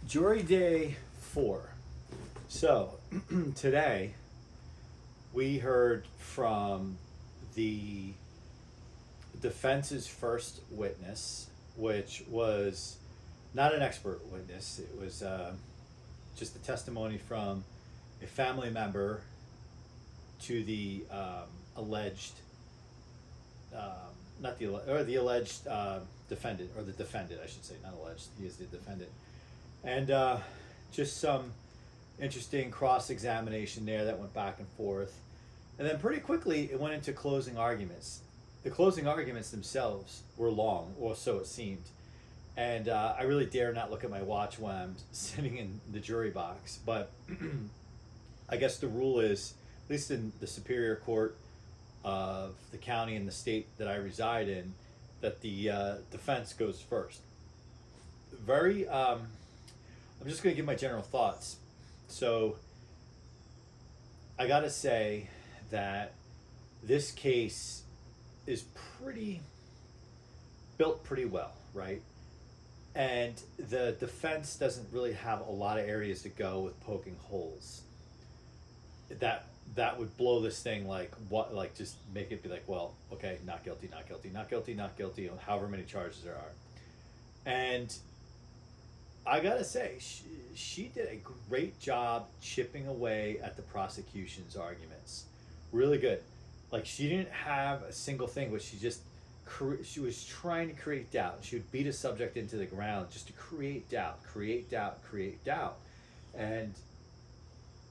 Jury Day 4. So, today we heard from the defense's first witness, which was not an expert witness. It was just a testimony from a family member to the alleged, not the or the alleged defendant, or the defendant, I should say, not alleged. He is the defendant, and just some interesting cross-examination there that went back and forth, and then pretty quickly it went into closing arguments. The closing arguments themselves were long, or so it seemed, and I really dare not look at my watch when I'm sitting in the jury box, but I guess the rule is, at least in the Superior Court of the county and the state that I reside in, that the defense goes first. I'm just going to give my general thoughts. So, I got to say that this case is built pretty well, right? And the defense doesn't really have a lot of areas to go with poking holes. That would blow this thing, like just make it be like, well, okay, not guilty, not guilty, not guilty, not guilty, however many charges there are. And I gotta say, she did a great job chipping away at the prosecution's arguments. Really good. Like, she didn't have a single thing, but she was trying to create doubt. She would beat a subject into the ground just to create doubt, create doubt, create doubt. And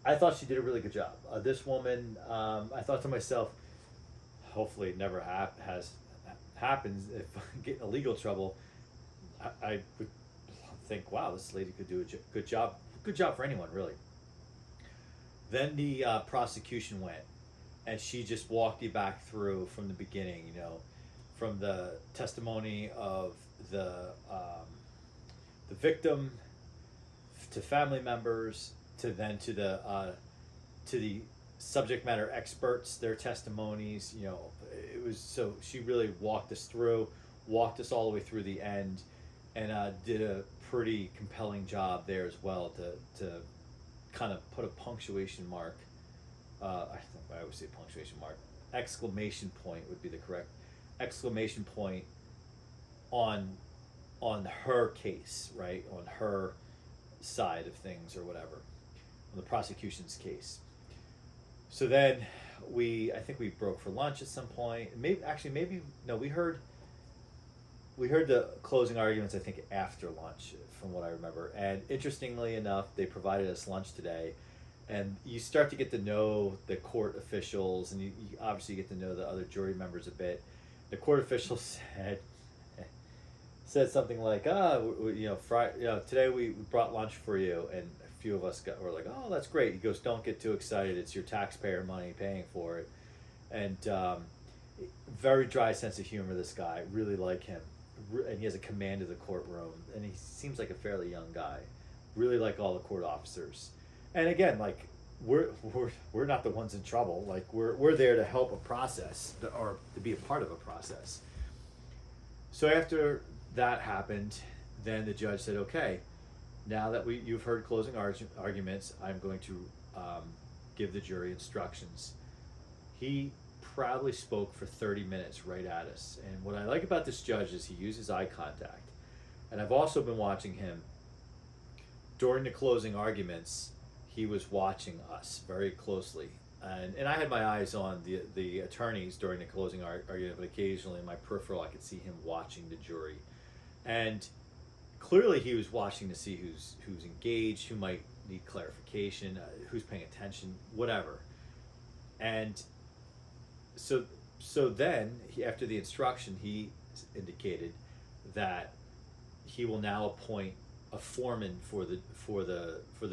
I thought she did a really good job. This woman, I thought to myself, hopefully it never happens. If I get in legal trouble, I would think, wow, this lady could do a good job. Good job for anyone, really. Then the prosecution went, and she just walked you back through from the beginning, from the testimony of the victim to family members, to the subject matter experts, their testimonies. It was, so she really walked us all the way through the end, and did a pretty compelling job there as well to kind of put a punctuation mark. I always say punctuation mark. Exclamation point would be the correct exclamation point on her case, right? On her side of things, or whatever, on the prosecution's case. So then I think we broke for lunch at some point. We heard the closing arguments, I think, after lunch, from what I remember. And interestingly enough, they provided us lunch today, and you start to get to know the court officials, and you obviously get to know the other jury members a bit. The court official said something like, today we brought lunch for you, and a few of us were like, oh, that's great. He goes, don't get too excited. It's your taxpayer money paying for it. And very dry sense of humor, this guy. Really like him. And he has a command of the courtroom, and he seems like a fairly young guy. Really like all the court officers. And again, like, we're not the ones in trouble. Like, we're there to help a process, or to be a part of a process. So after that happened, then the judge said, okay, now that you've heard closing arguments, I'm going to give the jury instructions. He proudly spoke for 30 minutes right at us. And what I like about this judge is he uses eye contact. And I've also been watching him during the closing arguments. He was watching us very closely. And I had my eyes on the attorneys during the closing argument, but occasionally in my peripheral I could see him watching the jury. And clearly he was watching to see who's engaged, who might need clarification, who's paying attention, whatever. And so then, after the instruction, he indicated that he will now appoint a foreman for the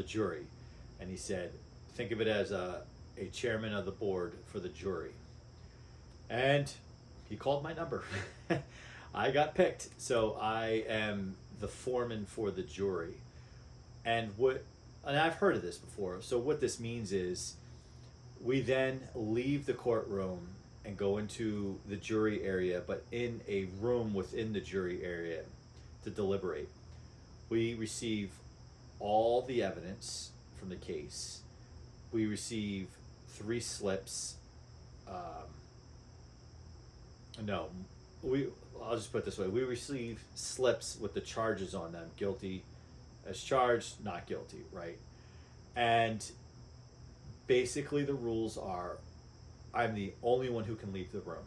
jury. And he said, think of it as a chairman of the board for the jury. And he called my number. I got picked, so I am the foreman for the jury. And I've heard of this before. So what this means is, we then leave the courtroom and go into the jury area, but in a room within the jury area to deliberate. We receive all the evidence from the case. We receive 3 slips. No, I'll just put it this way. We receive slips with the charges on them: guilty as charged, not guilty, right? And basically the rules are, I'm the only one who can leave the room.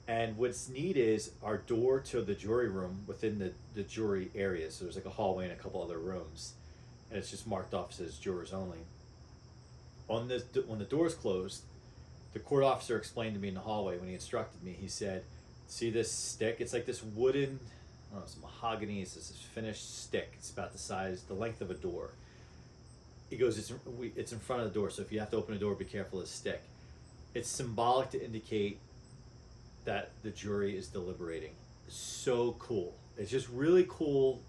And what's neat is our door to the jury room within the jury area. So there's like a hallway and a couple other rooms. And it's just marked off, says jurors only. When the door's closed, the court officer explained to me in the hallway when he instructed me, he said, see this stick? It's like this wooden, I don't know, it's mahogany, it's this finished stick. It's about the length of a door. He goes, it's in front of the door, so if you have to open a door, be careful of the stick. It's symbolic to indicate that the jury is deliberating. It's so cool. It's just really cool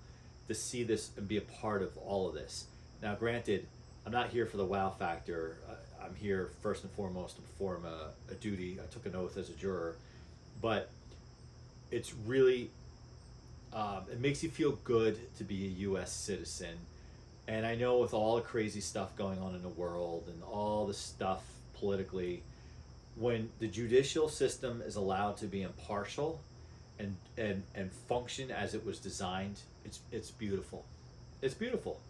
to see this and be a part of all of this. Now, granted, I'm not here for the wow factor. I'm here first and foremost to perform a duty. I took an oath as a juror, but it's really, it makes you feel good to be a U.S. citizen. And I know with all the crazy stuff going on in the world and all the stuff politically, when the judicial system is allowed to be impartial and function as it was designed, it's beautiful. It's beautiful.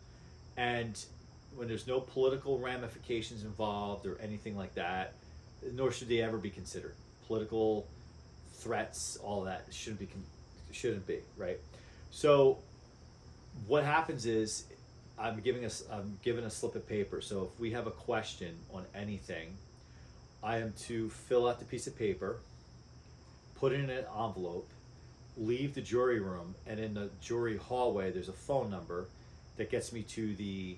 And when there's no political ramifications involved or anything like that, nor should they ever be considered. Political threats, all that shouldn't be, right? So what happens is I'm given a slip of paper. So if we have a question on anything, I am to fill out the piece of paper, put it in an envelope, leave the jury room, and in the jury hallway there's a phone number that gets me to the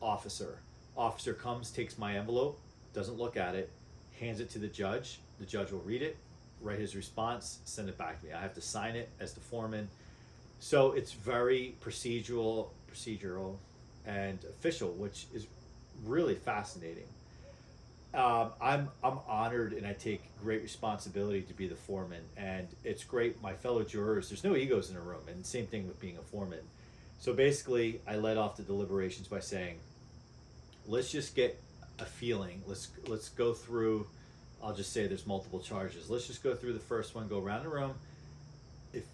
officer. Officer comes, takes my envelope, doesn't look at it, hands it to the judge. The judge will read it, write his response, send it back to me. I have to sign it as the foreman. So it's very procedural and official, which is really fascinating. I'm honored and I take great responsibility to be the foreman, and it's great. My fellow jurors, there's no egos in the room, and same thing with being a foreman. So basically, I led off the deliberations by saying, let's just get a feeling. Let's go through. I'll just say there's multiple charges. Let's just go through the first one. Go around the room.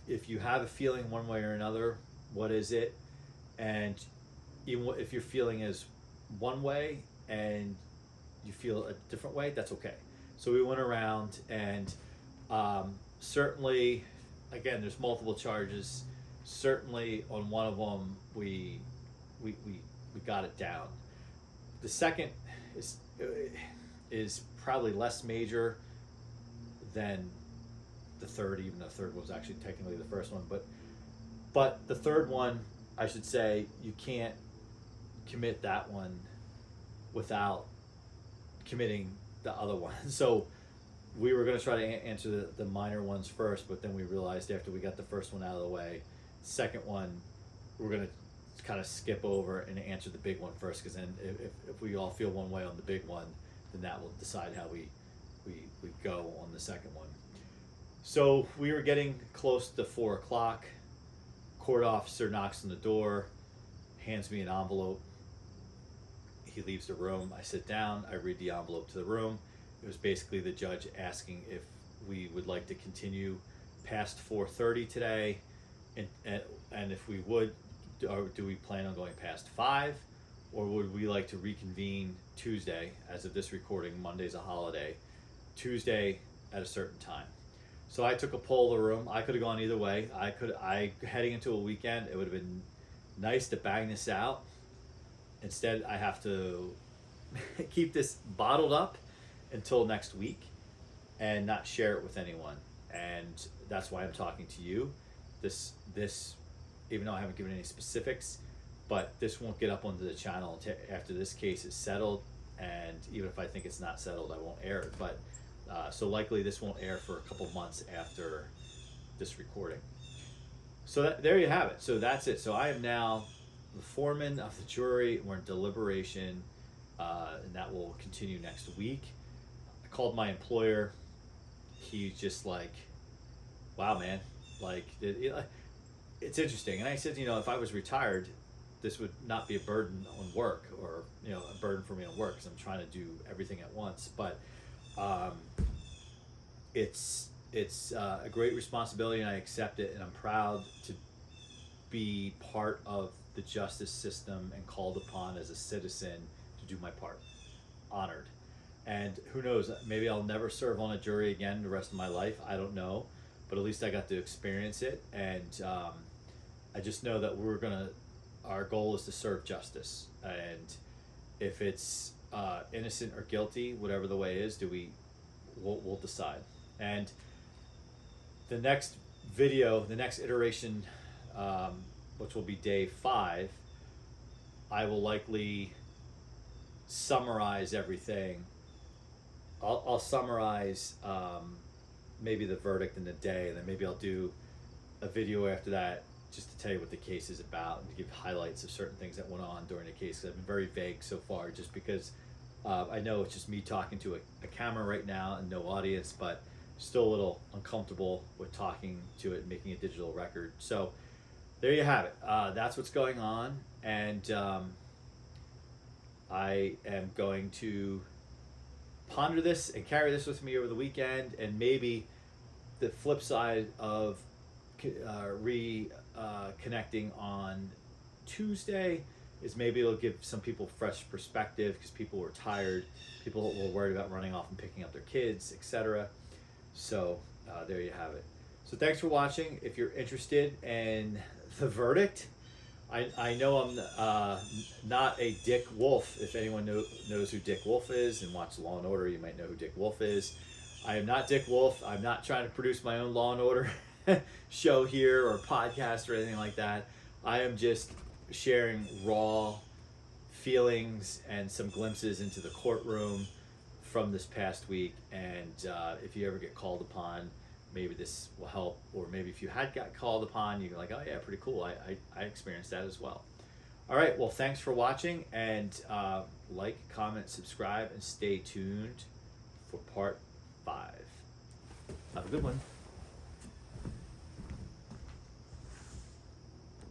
If you have a feeling one way or another, what is it? And even if your feeling is one way and you feel a different way, that's okay. So we went around, and certainly, again, there's multiple charges. Certainly on one of them, we got it down. The second is probably less major than the third, even though the third was actually technically the first one. But the third one, I should say, you can't commit that one without committing the other one. So we were going to try to answer the minor ones first, but then we realized after we got the first one out of the way, second one we're going to kind of skip over and answer the big one first, because then if we all feel one way on the big one, then that will decide how we go on the second one. So we were getting close to 4 o'clock. Court officer knocks on the door, hands me an envelope. He leaves the room. I sit down. I read the envelope to the room. It was basically the judge asking if we would like to continue past 4:30 today, and if we would, or do we plan on going past 5, or would we like to reconvene Tuesday? As of this recording, Monday's a holiday. Tuesday at a certain time. So I took a poll of the room. I could have gone either way. Heading into a weekend, it would have been nice to bang this out. Instead, I have to keep this bottled up until next week and not share it with anyone. And that's why I'm talking to you. This, even though I haven't given any specifics, but this won't get up onto the channel after this case is settled. And even if I think it's not settled, I won't air it. But so likely this won't air for a couple months after this recording. So there you have it. So that's it. So I am now the foreman of the jury. We're in deliberation, and that will continue next week. I called my employer. He's just like, wow, man, like it's interesting. And I said, if I was retired, this would not be a burden on work, or a burden for me on work, because I'm trying to do everything at once. But it's a great responsibility, and I accept it, and I'm proud to be part of the justice system and called upon as a citizen to do my part. Honored. And who knows, maybe I'll never serve on a jury again the rest of my life. I don't know, but at least I got to experience it. And I just know that our goal is to serve justice. And if it's innocent or guilty, whatever the way is, we'll decide. And the next video, the next iteration, which will be day 5, I will likely summarize everything. I'll summarize maybe the verdict in the day, and then maybe I'll do a video after that just to tell you what the case is about and to give highlights of certain things that went on during the case. 'Cause I've been very vague so far, just because I know it's just me talking to a camera right now and no audience, but still a little uncomfortable with talking to it and making a digital record. So there you have it. That's what's going on, and I am going to ponder this and carry this with me over the weekend. And maybe the flip side of reconnecting on Tuesday is maybe it'll give some people fresh perspective, because people were tired, people were worried about running off and picking up their kids, etc. So there you have it. So thanks for watching. If you're interested in the verdict, I know I'm not a Dick Wolf. If anyone knows who Dick Wolf is and watched Law and Order, you might know who Dick Wolf is. I am not Dick Wolf. I'm not trying to produce my own Law and Order show here or podcast or anything like that. I am just sharing raw feelings and some glimpses into the courtroom from this past week. And if you ever get called upon, maybe this will help. Or maybe if you had got called upon, you're like, oh yeah, pretty cool. I experienced that as well. All right, well, thanks for watching, and like, comment, subscribe, and stay tuned for part 5. Have a good one.